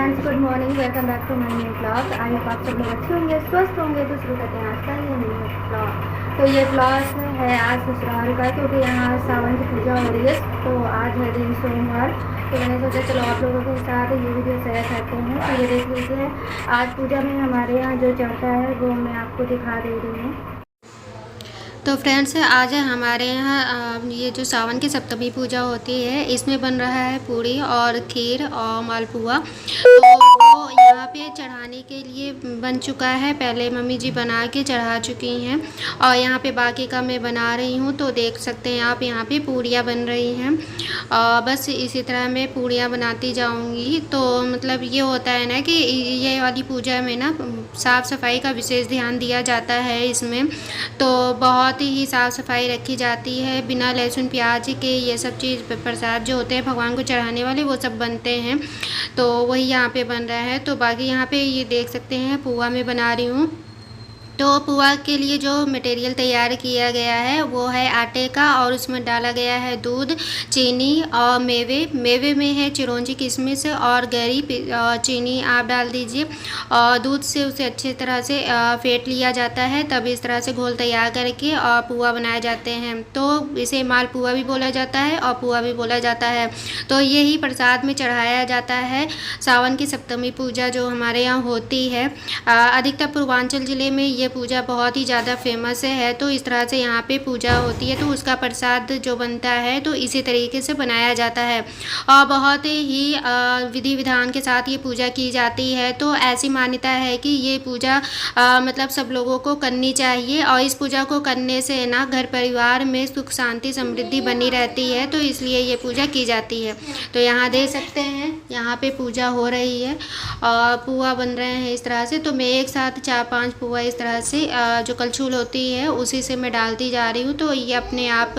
Friends, good morning. Welcome back to my new blog. I hope आप सब लोग अच्छे होंगे, स्वस्थ होंगे। तो शुरू करते हैं आज का ये न्यू ब्लॉग। तो ये ब्लॉग है आज ससुराल का, क्योंकि यहाँ सावन की पूजा हो रही है। तो आज है दिन सोमवार, तो मैंने सोचा चलो आप लोगों के साथ ये वीडियो शेयर करते हैं। तो ये देख लीजिए, आज पूजा में हमारे यहाँ जो चढ़ता है वो मैं आपको दिखा दे रही हूँ। तो फ्रेंड्स, आज हमारे यहाँ ये जो सावन की सप्तमी पूजा होती है, इसमें बन रहा है पूड़ी और खीर और मालपुआ। तो वो यहाँ पे चढ़ाने के लिए बन चुका है। पहले मम्मी जी बना के चढ़ा चुकी हैं और यहाँ पे बाकी का मैं बना रही हूँ। तो देख सकते हैं आप, यहाँ पे पूड़ियाँ बन रही हैं और बस इसी तरह मैं पूड़ियाँ बनाती जाऊँगी। तो मतलब ये होता है ना कि ये वाली पूजा में ना साफ़ सफाई का विशेष ध्यान दिया जाता है इसमें। तो बहुत ही साफ़ सफाई रखी जाती है। बिना लहसुन प्याज के ये सब चीज़ प्रसाद जो होते हैं भगवान को चढ़ाने वाले, वो सब बनते हैं। तो वही यहाँ पे बन रहा है। तो बाकी यहाँ पे ये देख सकते हैं पुआ मैं बना रही हूँ। तो पुआ के लिए जो मटेरियल तैयार किया गया है वो है आटे का, और उसमें डाला गया है दूध, चीनी और मेवे में है चिरौंजी, किशमिश और गरी। चीनी आप डाल दीजिए और दूध से उसे अच्छी तरह से फेंट लिया जाता है। तब इस तरह से घोल तैयार करके और पुआ बनाए जाते हैं। तो इसे माल पुआ भी बोला जाता है और पुआ भी बोला जाता है। तो यही प्रसाद में चढ़ाया जाता है सावन की सप्तमी पूजा जो हमारे यहाँ होती है। अधिकतर पूर्वांचल ज़िले में ये पूजा बहुत ही ज़्यादा फेमस है। तो इस तरह से यहाँ पे पूजा होती है। तो उसका प्रसाद जो बनता है तो इसी तरीके से बनाया जाता है और बहुत ही विधि विधान के साथ ये पूजा की जाती है। तो ऐसी मान्यता है कि ये पूजा मतलब सब लोगों को करनी चाहिए और इस पूजा को करने से ना घर परिवार में सुख शांति समृद्धि बनी रहती है। तो इसलिए ये पूजा की जाती है। तो यहाँ देख सकते हैं, यहाँ पे पूजा हो रही है और पुआ बन रहे हैं इस तरह से। तो मैं एक साथ 4-5 पुआ इस तरह से जो कलछुल होती है उसी से मैं डालती जा रही हूँ। तो ये अपने आप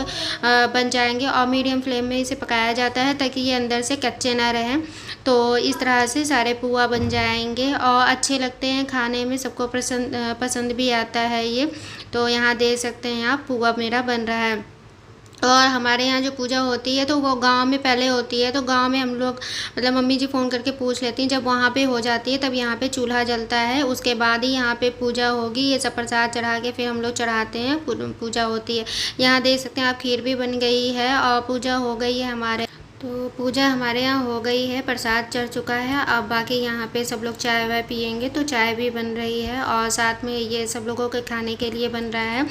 बन जाएंगे और मीडियम फ्लेम में इसे पकाया जाता है ताकि ये अंदर से कच्चे ना रहें। तो इस तरह से सारे पुआ बन जाएंगे और अच्छे लगते हैं खाने में, सबको पसंद भी आता है ये। तो यहाँ देख सकते हैं आप, पुआ मेरा बन रहा है। और हमारे यहाँ जो पूजा होती है तो वो गांव में पहले होती है। तो गांव में हम लोग मतलब मम्मी जी फ़ोन करके पूछ लेती हैं, जब वहाँ पे हो जाती है तब यहाँ पे चूल्हा जलता है, उसके बाद ही यहाँ पे पूजा होगी। ये सब प्रसाद चढ़ा के फिर हम लोग चढ़ाते हैं, पूजा होती है। यहाँ देख सकते हैं आप, खीर भी बन गई है और पूजा हो गई है हमारे। तो पूजा हमारे यहाँ हो गई है, प्रसाद चढ़ चुका है। अब बाकी यहाँ पे सब लोग चाय वाय पियेंगे। तो चाय भी बन रही है और साथ में ये सब लोगों के खाने के लिए बन रहा है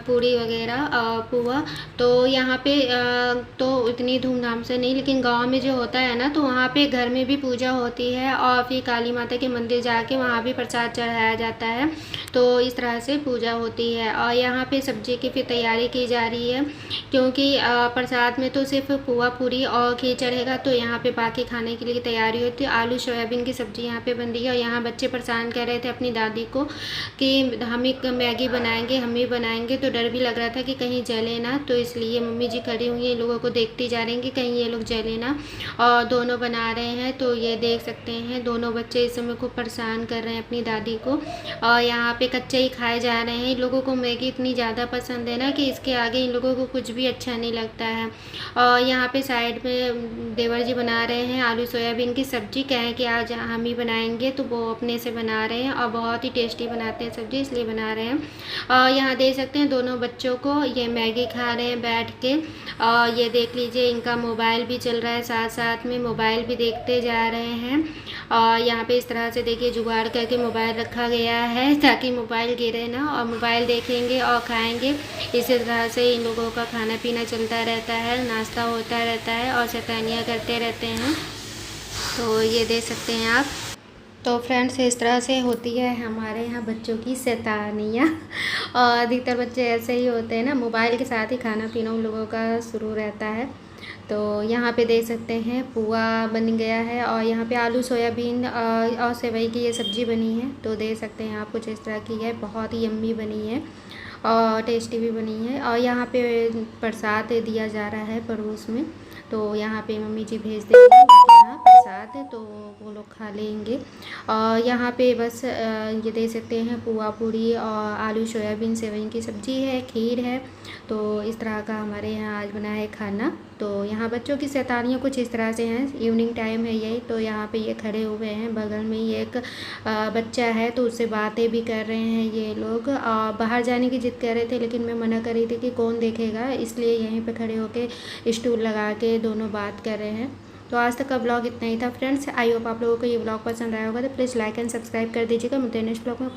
पूड़ी वगैरह और पुआ। तो यहाँ पे तो इतनी धूमधाम से नहीं, लेकिन गांव में जो होता है ना तो वहाँ पे घर में भी पूजा होती है और फिर काली माता के मंदिर जाके वहाँ भी प्रसाद चढ़ाया जाता है। तो इस तरह से पूजा होती है और यहाँ पे सब्जी की फिर तैयारी की जा रही है, क्योंकि प्रसाद में तो सिर्फ पुआ पूरी और खीर चढ़ेगा। तो यहाँ पे बाकी खाने के लिए तैयारी होती है। आलू सोयाबीन की सब्ज़ी यहाँ पे बन रही है और यहाँ बच्चे परेशान कर रहे थे अपनी दादी को कि हम ही मैगी बनाएंगे, हम ही बनाएंगे। तो डर भी लग रहा था कि कहीं जले ना, तो इसलिए मम्मी जी खड़ी हुई हैं, इन लोगों को देखती जा रही हैं कि कहीं ये लोग जले ना। और दोनों बना रहे हैं। तो ये देख सकते हैं, दोनों बच्चे इस समय खूब परेशान कर रहे हैं अपनी दादी को और यहाँ पे कच्चे ही खाए जा रहे हैं। इन लोगों को मैगी इतनी ज़्यादा पसंद है ना कि इसके आगे इन लोगों को कुछ भी अच्छा नहीं लगता है। और यहाँ पे साइड में देवर जी बना रहे हैं आलू सोयाबीन की सब्ज़ी। कहें कि आज हम ही बनाएंगे, तो वो अपने से बना रहे हैं और बहुत ही टेस्टी बनाते हैं सब्ज़ी, इसलिए बना रहे हैं। और यहाँ देख सकते हैं दोनों बच्चों को, ये मैगी खा रहे हैं बैठ के। और ये देख लीजिए, इनका मोबाइल भी चल रहा है, साथ साथ में मोबाइल भी देखते जा रहे हैं। और यहाँ पे इस तरह से देखिए जुगाड़ करके मोबाइल रखा गया है ताकि मोबाइल गिरे ना, और मोबाइल देखेंगे और खाएंगे। इसी तरह से इन लोगों का खाना पीना चलता रहता है, नाश्ता होता रहता है और शैतानियाँ करते रहते हैं। तो ये देख सकते हैं आप। तो फ्रेंड्स, इस तरह से होती है हमारे यहाँ बच्चों की शैतानियाँ और अधिकतर बच्चे ऐसे ही होते हैं ना, मोबाइल के साथ ही खाना पीना उन लोगों का शुरू रहता है। तो यहाँ पे देख सकते हैं पुआ बन गया है और यहाँ पे आलू सोयाबीन और सेवई की ये सब्ज़ी बनी है। तो देख सकते हैं आप, कुछ इस तरह की है, बहुत ही यम्मी बनी है और टेस्टी भी बनी है। और यहाँ पे प्रसाद दिया जा रहा है पड़ोस में। तो यहाँ पे मम्मी जी भेज देंगे यहाँ प्रसाद है, तो वो लोग खा लेंगे। और यहाँ पे बस ये देख सकते हैं पुआ पूड़ी और आलू सोयाबीन सेवई की सब्ज़ी है, खीर है। तो इस तरह का हमारे यहाँ आज बना है खाना। तो यहाँ बच्चों की शैतानियाँ कुछ इस तरह से हैं। इवनिंग टाइम है ये, तो यहाँ पे ये खड़े हुए हैं, बगल में ही एक बच्चा है तो उससे बातें भी कर रहे हैं ये लोग। बाहर जाने की जिद कर रहे थे लेकिन मैं मना कर रही थी कि कौन देखेगा, इसलिए यहीं पे खड़े होके स्टूल लगा के दोनों बात कर रहे हैं। तो आज तक का ब्लॉग इतना ही था फ्रेंड्स। आई होप आप लोगों को ये ब्लॉग पसंद आया होगा, तो प्लीज़ लाइक एंड सब्सक्राइब कर दीजिएगा। मिलते हैं नेक्स्ट ब्लॉग में।